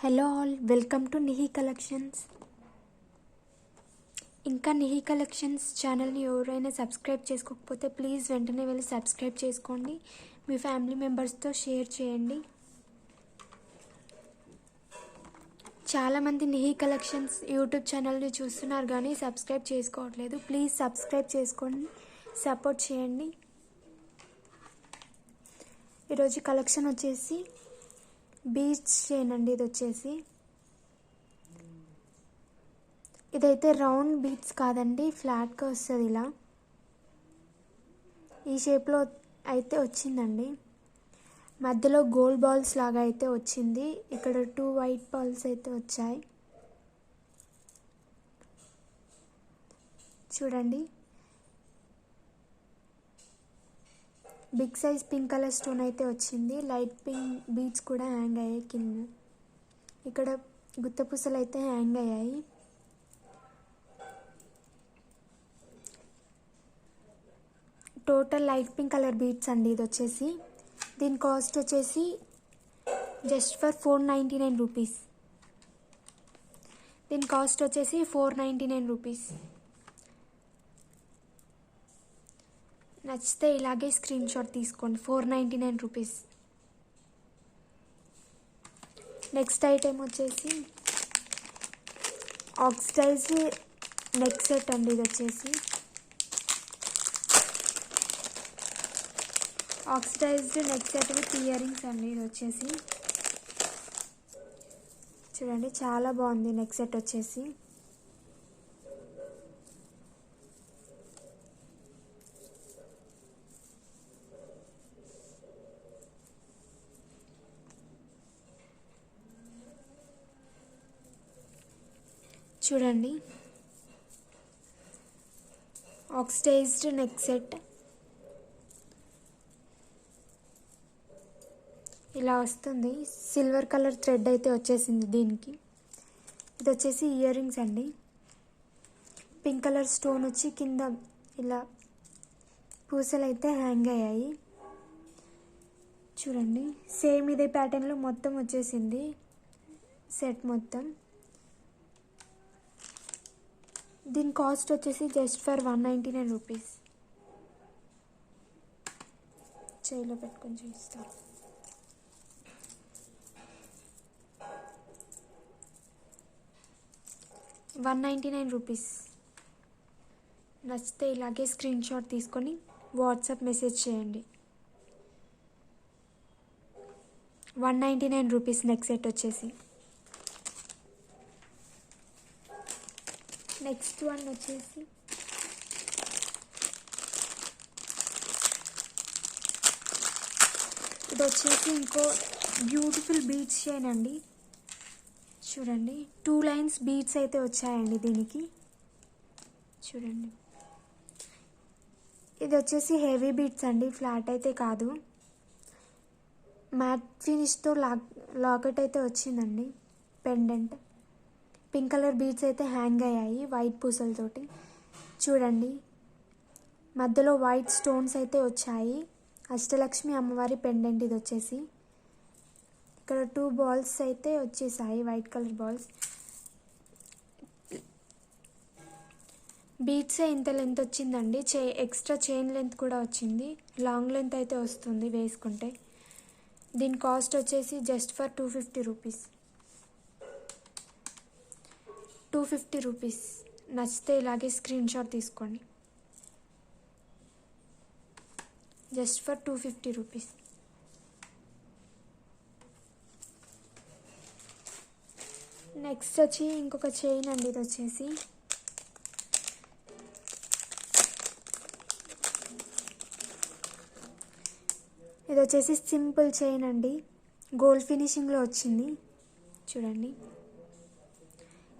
Hello all, welcome to Nihi collections. ఇంకా Nihi collections ఛానల్ని ఎవరైనా సబ్స్క్రైబ్ చేసుకోకపోతే ప్లీజ్ వెంటనే వెళ్ళి సబ్స్క్రైబ్ చేసుకోండి. మీ ఫ్యామిలీ మెంబర్స్తో షేర్ చేయండి. చాలామంది నిహి కలెక్షన్స్ యూట్యూబ్ ఛానల్ని చూస్తున్నారు కానీ సబ్స్క్రైబ్ చేసుకోవట్లేదు. ప్లీజ్ సబ్స్క్రైబ్ చేసుకోండి, సపోర్ట్ చేయండి. ఈరోజు కలెక్షన్ వచ్చేసి బీచ్ చైన్ అండి. ఇదైతే రౌండ్ బీట్స్ కాదండి, ఫ్లాట్గా వస్తుంది. ఇలా ఈ షేప్లో అయితే వచ్చిందండి. మధ్యలో గోల్డ్ బాల్స్ లాగా అయితే వచ్చింది. ఇక్కడ 2 వైట్ బాల్స్ అయితే వచ్చాయి. చూడండి, big size pink colour stone అయితే వచ్చింది. లైట్ పింక్ బీడ్స్ కూడా హ్యాంగ్ అయ్యాయి. కింద ఇక్కడ గుత్తపూసలు అయితే హ్యాంగ్ అయ్యాయి. Total light pink colour beads అండి. ఇది వచ్చేసి దీని కాస్ట్ వచ్చేసి జస్ట్ ఫర్ 499 రూపీస్. దీని కాస్ట్ వచ్చేసి 499 రూపీస్. నచ్చితే ఇలాగే స్క్రీన్ షాట్ తీసుకోండి. 499 రూపీస్. నెక్స్ట్ ఐటెం వచ్చేసి ఆక్సిడైజ్ నెక్ సెట్ అండి. ఇది వచ్చేసి oxidised neck set with earrings అండి. ఇది వచ్చేసి చూడండి, చాలా బాగుంది నెక్ సెట్ వచ్చేసి. చూడండి, ఆక్సిడైజ్డ్ నెక్ సెట్ ఇలా వస్తుంది. సిల్వర్ కలర్ థ్రెడ్ అయితే వచ్చేసింది దీనికి. ఇది వచ్చేసి ఇయర్ రింగ్స్ అండి. పింక్ కలర్ స్టోన్ వచ్చి కింద ఇలా పూసలు అయితే హ్యాంగ్ అయ్యాయి. చూడండి, సేమ్ ఇదే ప్యాటర్న్లో మొత్తం వచ్చేసింది సెట్ మొత్తం. దీని కాస్ట్ వచ్చేసి జస్ట్ ఫర్ 199 రూపీస్. చేయిలో పెట్టుకొని చూపిస్తాను. ₹199. నచ్చితే ఇలాగే స్క్రీన్ షాట్ తీసుకొని వాట్సాప్ మెసేజ్ చేయండి. 199 రూపీస్ నెక్ సెట్ వచ్చేసి. నెక్స్ట్ వన్ వచ్చేసి ఇది వచ్చేసి ఇంకో బ్యూటిఫుల్ బీడ్స్ చైన్ అండి. చూడండి, 2 లైన్స్ బీడ్స్ అయితే వచ్చాయండి దీనికి. చూడండి, ఇది వచ్చేసి హెవీ బీడ్స్ అండి, ఫ్లాట్ అయితే కాదు. మ్యాట్ ఫినిష్తో లాకెట్ అయితే వచ్చిందండి. పెండెంట్ పింక్ కలర్ బీడ్స్ అయితే హ్యాంగ్ అయ్యాయి వైట్ పూసలతోటి. చూడండి, మధ్యలో వైట్ స్టోన్స్ అయితే వచ్చాయి. అష్టలక్ష్మి అమ్మవారి పెండెంట్ ఇది వచ్చేసి. ఇక్కడ 2 బాల్స్ అయితే వచ్చేసాయి, వైట్ కలర్ బాల్స్. బీడ్స్ ఇంత లెంత్ వచ్చిందండి. ఎక్స్ట్రా చైన్ లెంత్ కూడా వచ్చింది. లాంగ్ లెంత్ అయితే వస్తుంది వేసుకుంటే. దీని కాస్ట్ వచ్చేసి జస్ట్ ఫర్ 250 రూపీస్. 250 రూపీస్. నచ్చితే ఇలాగే స్క్రీన్ షాట్ తీసుకోండి. Just for 250 rupees. నెక్స్ట్ వచ్చి ఇంకొక చైన్ అండి. ఇది వచ్చేసి సింపుల్ చైన్ అండి. గోల్డ్ ఫినిషింగ్లో వచ్చింది. చూడండి,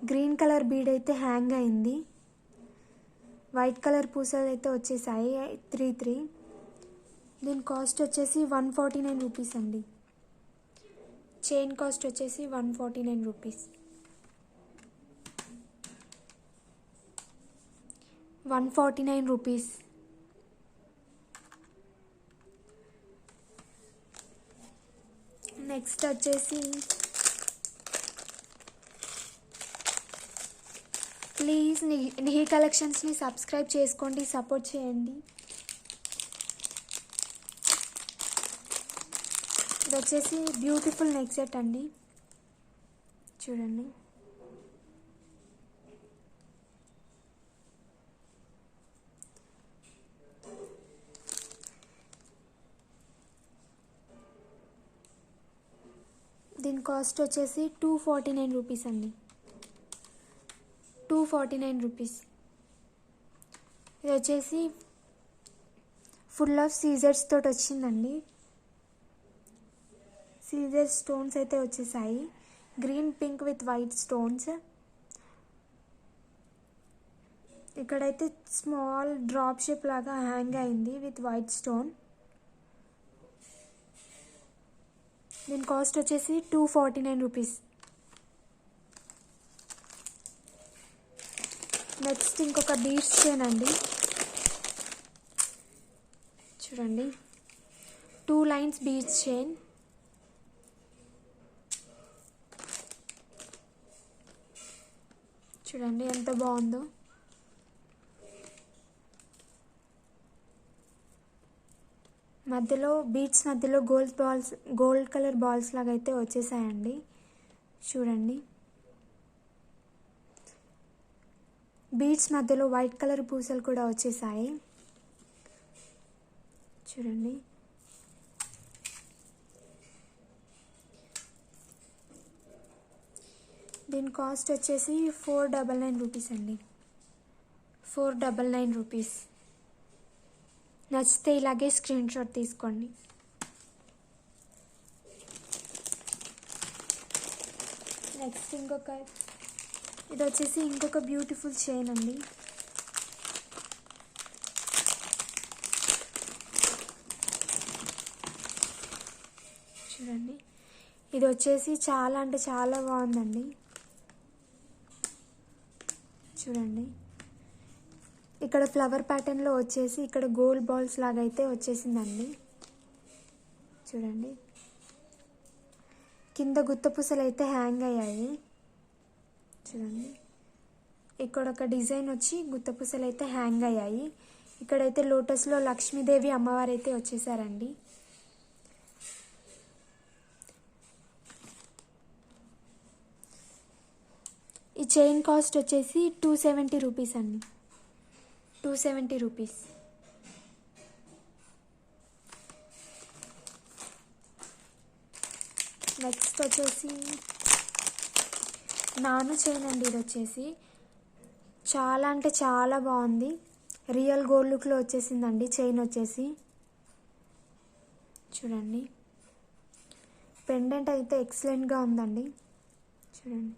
గ్రీన్ కలర్ బీడ్ అయితే హ్యాంగ్ అయింది. వైట్ కలర్ పూసలు అయితే వచ్చేసాయి 3. దీని కాస్ట్ వచ్చేసి 149 రూపీస్ అండి. చైన్ కాస్ట్ వచ్చేసి 149 రూపీస్. 149 రూపీస్. నెక్స్ట్ వచ్చేసి ప్లీజ్ నిహి కలెక్షన్స్ని సబ్స్క్రైబ్ చేసుకోండి, సపోర్ట్ చేయండి. ఇది వచ్చేసి బ్యూటిఫుల్ నెక్ సెట్ అండి, చూడండి. దీని కాస్ట్ వచ్చేసి 249 రూపీస్ అండి, 249 రూపీస్. ఇది వచ్చేసి ఫుల్ ఆఫ్ సీజర్స్ తోటి వచ్చిందండి. సీజర్ స్టోన్స్ అయితే వచ్చేసాయి, green pink with white stones. ఇక్కడైతే స్మాల్ డ్రాప్ షేప్ లాగా హ్యాంగ్ అయింది విత్ వైట్ స్టోన్. దీని కాస్ట్ వచ్చేసి 249 రూపీస్. నెక్స్ట్ ఇంకొక బీడ్స్ చైన్ అండి, చూడండి. 2 లైన్స్ బీడ్స్ చైన్. చూడండి ఎంత బాగుందో. మధ్యలో బీడ్స్ మధ్యలో గోల్డ్ కలర్ బాల్స్ లాగా అయితే వచ్చేసాయండి, చూడండి. బీడ్స్ మధ్యలో వైట్ కలర్ పూసలు కూడా వచ్చేసాయి, చూడండి. దీని కాస్ట్ వచ్చేసి 499 రూపీస్ అండి, 499 రూపీస్. నచ్చితే ఇలాగే స్క్రీన్ షాట్ తీసుకోండి. నెక్స్ట్ ఇది వచ్చేసి ఇంకొక బ్యూటిఫుల్ చైన్ అండి, చూడండి. ఇది వచ్చేసి చాలా అంటే చాలా బాగుందండి, చూడండి. ఇక్కడ ఫ్లవర్ ప్యాటర్న్లో వచ్చేసి ఇక్కడ గోల్డ్ బాల్స్ లాగా అయితే వచ్చేసిందండి, చూడండి. కింద గుత్తపూసలు అయితే హ్యాంగ్ అయ్యాయి, చూడండి. ఇక్కడ ఒక డిజైన్ వచ్చి గుత్తపూసలు అయితే హ్యాంగ్ అయ్యాయి. ఇక్కడైతే లోటస్లో లక్ష్మీదేవి అమ్మవారు అయితే వచ్చేసారండి. ఈ చైన్ కాస్ట్ వచ్చేసి 270 రూపీస్ అండి, 270 రూపీస్. నెక్స్ట్ వచ్చేసి నాను చైన్ అండి. ఇది వచ్చేసి చాలా అంటే చాలా బాగుంది, రియల్ గోల్డ్ లుక్లో వచ్చేసిందండి చైన్ వచ్చేసి, చూడండి. పెండెంట్ అయితే ఎక్సలెంట్గా ఉందండి, చూడండి.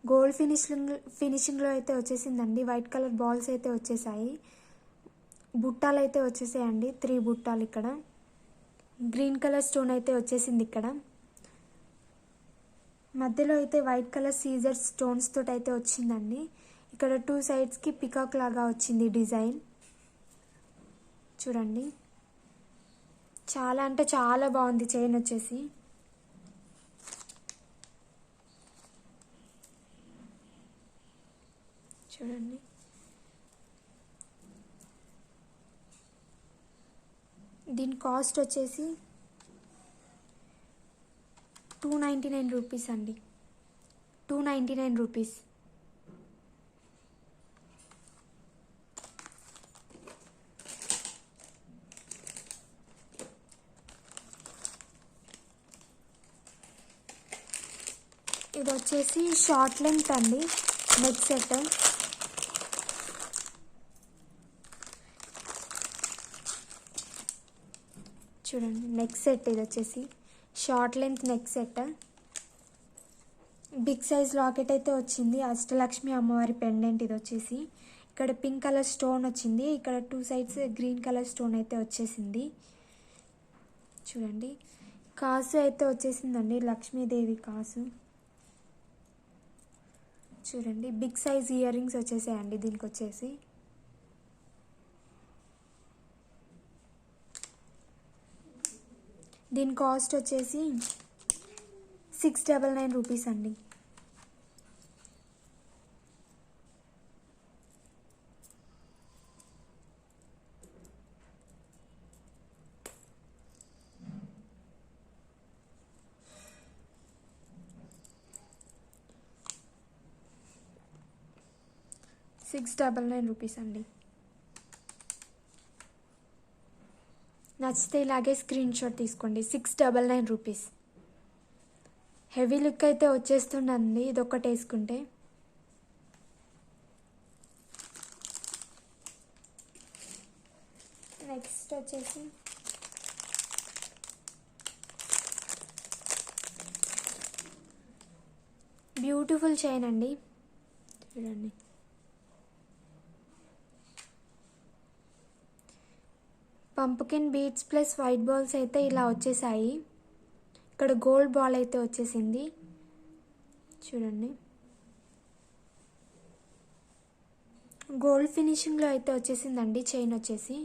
గోల్డ్ ఫినిషింగ్లో అయితే వచ్చేసిందండి. వైట్ కలర్ బాల్స్ అయితే వచ్చేసాయి, బుట్టాలు అయితే వచ్చేసాయండి, 3 బుట్టాలు. ఇక్కడ గ్రీన్ కలర్ స్టోన్ అయితే వచ్చేసింది. ఇక్కడ మధ్యలో అయితే వైట్ కలర్ సీజర్ స్టోన్స్ తోటి అయితే వచ్చిందండి. ఇక్కడ 2 సైడ్స్కి పికాక్ లాగా వచ్చింది డిజైన్, చూడండి. చాలా అంటే చాలా బాగుంది చైన్ వచ్చేసి, చూడండి. దీని కాస్ట్ వచ్చేసి 299 రూపీస్ అండి, 299 రూపీస్. ఇది వచ్చేసి షార్ట్ లెంత్ అండి నెక్ సెట్, చూడండి. నెక్ సెట్ ఇది వచ్చేసి short length neck set. Big size locket అయితే వచ్చింది, అష్టలక్ష్మి అమ్మవారి పెండెంట్. ఇది వచ్చేసి ఇక్కడ పింక్ కలర్ స్టోన్ వచ్చింది, ఇక్కడ 2 సైడ్స్ గ్రీన్ కలర్ స్టోన్ అయితే వచ్చేసింది, చూడండి. కాసు అయితే వచ్చేసిందండి, లక్ష్మీదేవి కాసు, చూడండి. బిగ్ సైజ్ ఇయర్ రింగ్స్ వచ్చేసాయండి దీనికి వచ్చేసి. దీని కాస్ట్ వచ్చేసి 699 రూపీస్ అండి. 699 రూపీస్ అండి. నచ్చితే ఇలాగే స్క్రీన్ షాట్ తీసుకోండి. 699 రూపీస్. హెవీ లుక్ అయితే వచ్చేస్తుందండి ఇది ఒక్కటి వేసుకుంటే. నెక్స్ట్ వచ్చేసి బ్యూటిఫుల్ చైన్ అండి, చూడండి. Pumpkin beads plus white balls అయితే ఇలా వచ్చేసాయి. ఇక్కడ గోల్డ్ బాల్ అయితే వచ్చేసింది, చూడండి. గోల్డ్ ఫినిషింగ్లో అయితే వచ్చేసిందండి చైన్ వచ్చేసి.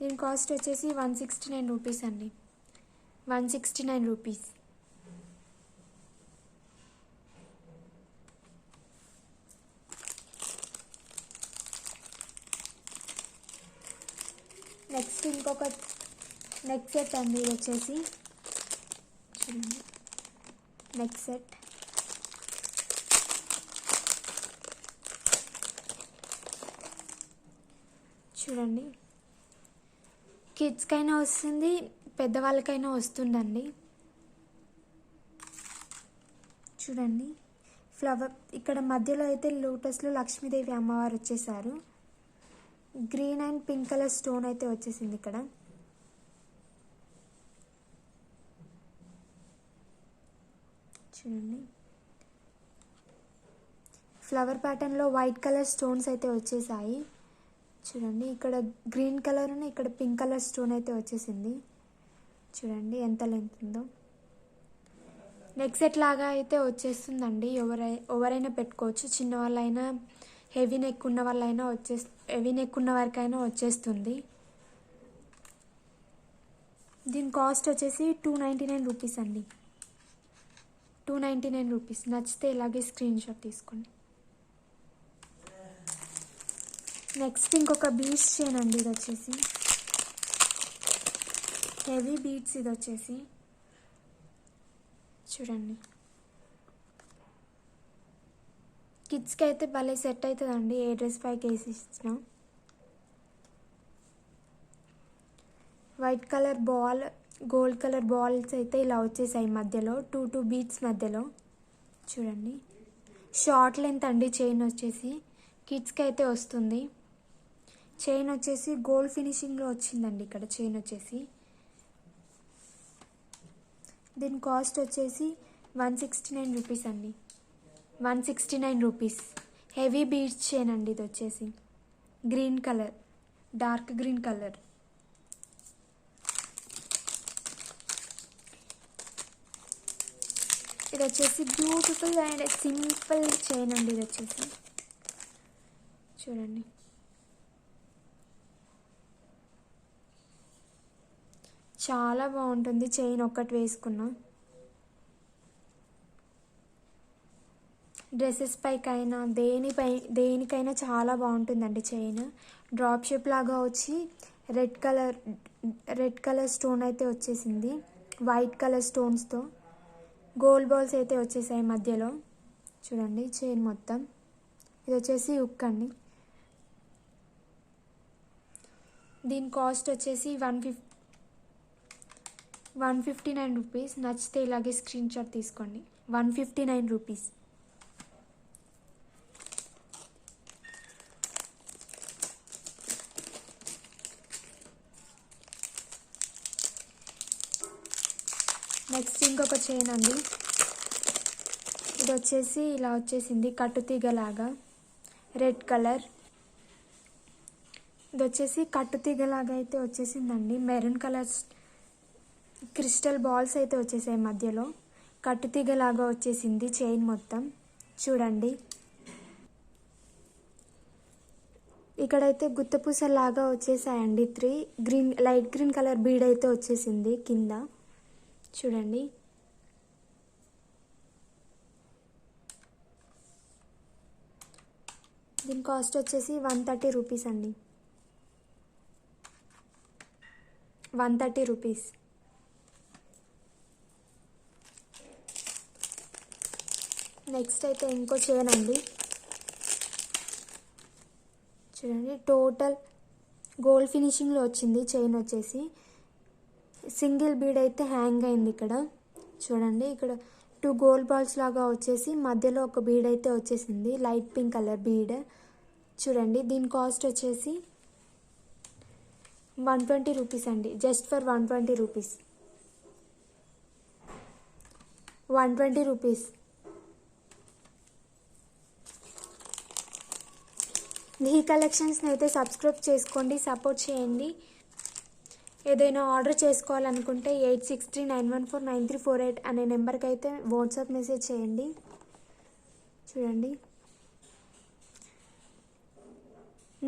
దీని కాస్ట్ వచ్చేసి 169 రూపీస్ అండి. 169 రూపీస్. నెక్స్ట్ ఇంకొక నెక్ సెట్ అండి ఇది వచ్చేసి, చూడండి. నెక్ సెట్ చూడండి. కిడ్స్కైనా వస్తుంది, పెద్దవాళ్ళకైనా వస్తుందండి. చూడండి ఫ్లవర్ ఇక్కడ మధ్యలో అయితే లోటస్లో లక్ష్మీదేవి అమ్మవారు వచ్చేసారు. Green and pink colour stone అయితే వచ్చేసింది ఇక్కడ. చూడండి ఫ్లవర్ ప్యాటర్న్లో వైట్ కలర్ స్టోన్స్ అయితే వచ్చేసాయి. చూడండి ఇక్కడ గ్రీన్ కలర్ అని ఇక్కడ పింక్ కలర్ స్టోన్ అయితే వచ్చేసింది. చూడండి ఎంత లెంత్ ఉందో. నెక్ సెట్ లాగా అయితే వచ్చేస్తుందండి. ఎవరైనా పెట్టుకోవచ్చు, చిన్నవాళ్ళైనా హెవీ నెక్ ఉన్న వాళ్ళైనా హెవీ నెక్ ఉన్న వారికైనా వచ్చేస్తుంది. దీని కాస్ట్ వచ్చేసి 299 రూపీస్ అండి. 299 రూపీస్. నచ్చితే ఇలాగే స్క్రీన్ షాట్ తీసుకోండి. నెక్స్ట్ ఇంకొక బీడ్స్ చైన్ అండి ఇది వచ్చేసి. హెవీ బీడ్స్ ఇది వచ్చేసి, చూడండి. కిడ్స్కి అయితే భలే సెట్ అవుతుందండి, ఏ డ్రెస్ పైకి వేసి ఇచ్చిన. White colour ball, gold colour balls అయితే ఇలా వచ్చేసాయి మధ్యలో, టూ బీడ్స్ మధ్యలో. చూడండి షార్ట్ లెంత్ అండి చైన్ వచ్చేసి. కిడ్స్కి అయితే వస్తుంది. చైన్ వచ్చేసి గోల్డ్ ఫినిషింగ్లో వచ్చిందండి ఇక్కడ చైన్ వచ్చేసి. దీని కాస్ట్ వచ్చేసి 169 రూపీస్ అండి. 169 రూపీస్. హెవీ బీడ్స్ చైన్ అండి ఇది వచ్చేసి. Green colour, dark green colour. ఇది వచ్చేసి బ్యూటిఫుల్ అండ్ సింపుల్ చైన్ అండి ఇది వచ్చేసి. చూడండి చాలా బాగుంటుంది చైన్ ఒక్కటి వేసుకున్నా. డ్రెస్సెస్ పైకైనా దేనికైనా చాలా బాగుంటుందండి చైన్. డ్రాప్ షేప్ లాగా వచ్చి రెడ్ కలర్ స్టోన్ అయితే వచ్చేసింది, వైట్ కలర్ స్టోన్స్తో. గోల్డ్ బాల్స్ అయితే వచ్చేసాయి మధ్యలో. చూడండి చైన్ మొత్తం. ఇది వచ్చేసి హుక్ అండి. దీని కాస్ట్ వచ్చేసి 159 రూపీస్. నచ్చితే ఇలాగే స్క్రీన్ షాట్ తీసుకోండి. 159 రూపీస్. నెక్స్ట్ ఇంకొక చైన్ అండి. ఇది వచ్చేసి ఇలా వచ్చేసింది కట్టుతీగలాగా, రెడ్ కలర్. ఇది వచ్చేసి కట్టుతీగలాగా అయితే వచ్చేసిందండి. మెరూన్ కలర్ క్రిస్టల్ బాల్స్ అయితే వచ్చేసాయి మధ్యలో. కట్టుతీగలాగా వచ్చేసింది చైన్ మొత్తం. చూడండి ఇక్కడైతే గుత్తపూసలాగా వచ్చేసాయండి 3 లైట్ గ్రీన్ కలర్ బీడ్ అయితే వచ్చేసింది కింద. చూడండి దీని కాస్ట్ వచ్చేసి 130 రూపీస్ అండి. 130 రూపీస్. నెక్స్ట్ అయితే ఇంకో చైన్ అండి. చూడండి టోటల్ గోల్డ్ ఫినిషింగ్లో వచ్చింది చైన్ వచ్చేసి. సింగిల్ బీడ్ అయితే హ్యాంగ్ అయింది ఇక్కడ. చూడండి ఇక్కడ 2 గోల్డ్ బాల్స్ లాగా వచ్చేసి మధ్యలో ఒక బీడ్ అయితే వచ్చేసింది, లైట్ పింక్ కలర్ బీడ్. చూడండి దీని కాస్ట్ వచ్చేసి 120 రూపీస్ అండి, జస్ట్ ఫర్ 120 రూపీస్. 120 రూపీస్. ఈ కలెక్షన్స్ని అయితే సబ్స్క్రైబ్ చేసుకోండి, సపోర్ట్ చేయండి. ఏదైనా ఆర్డర్ చేసుకోవాలనుకుంటే 8639149348 అనే నెంబర్కి అయితే వాట్సాప్ మెసేజ్ చేయండి. చూడండి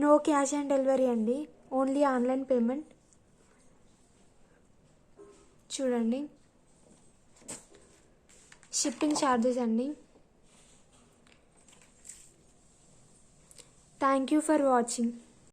నో క్యాష్ ఆన్ డెలివరీ అండి, ఓన్లీ ఆన్లైన్ పేమెంట్. చూడండి షిప్పింగ్ ఛార్జెస్ అండి. Thank you for watching.